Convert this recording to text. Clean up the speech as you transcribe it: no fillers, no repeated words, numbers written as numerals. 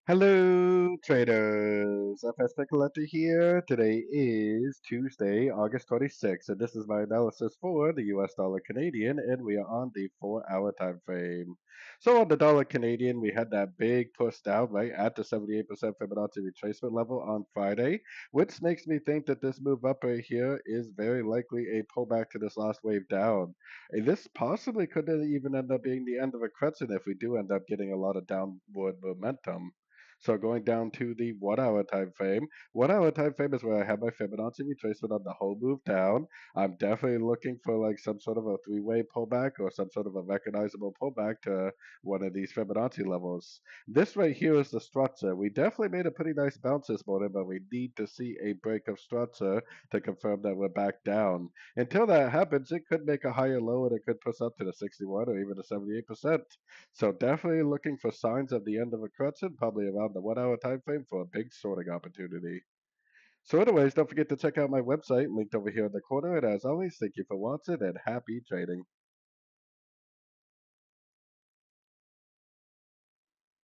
Hello, traders. FX Pip Collector here. Today is Tuesday, August 26th, and this is my analysis for the US dollar Canadian, and we are on the 4-hour time frame. So on the dollar Canadian, we had that big push down right at the 78% Fibonacci retracement level on Friday, which makes me think that this move up right here is very likely a pullback to this last wave down. And this possibly could even end up being the end of a correction if we do end up getting a lot of downward momentum. So going down to the 1 hour time frame. 1 hour time frame is where I have my Fibonacci retracement on the whole move down. I'm definitely looking for like some sort of a three-way pullback or some sort of a recognizable pullback to one of these Fibonacci levels. This right here is the structure. We definitely made a pretty nice bounce this morning, but we need to see a break of structure to confirm that we're back down. Until that happens, it could make a higher low and it could push up to the 61 or even the 78%. So definitely looking for signs of the end of a correction, probably around the 1 hour time frame for a big sorting opportunity. So anyways, don't forget to check out my website linked over here in the corner. And as always, thank you for watching and happy trading.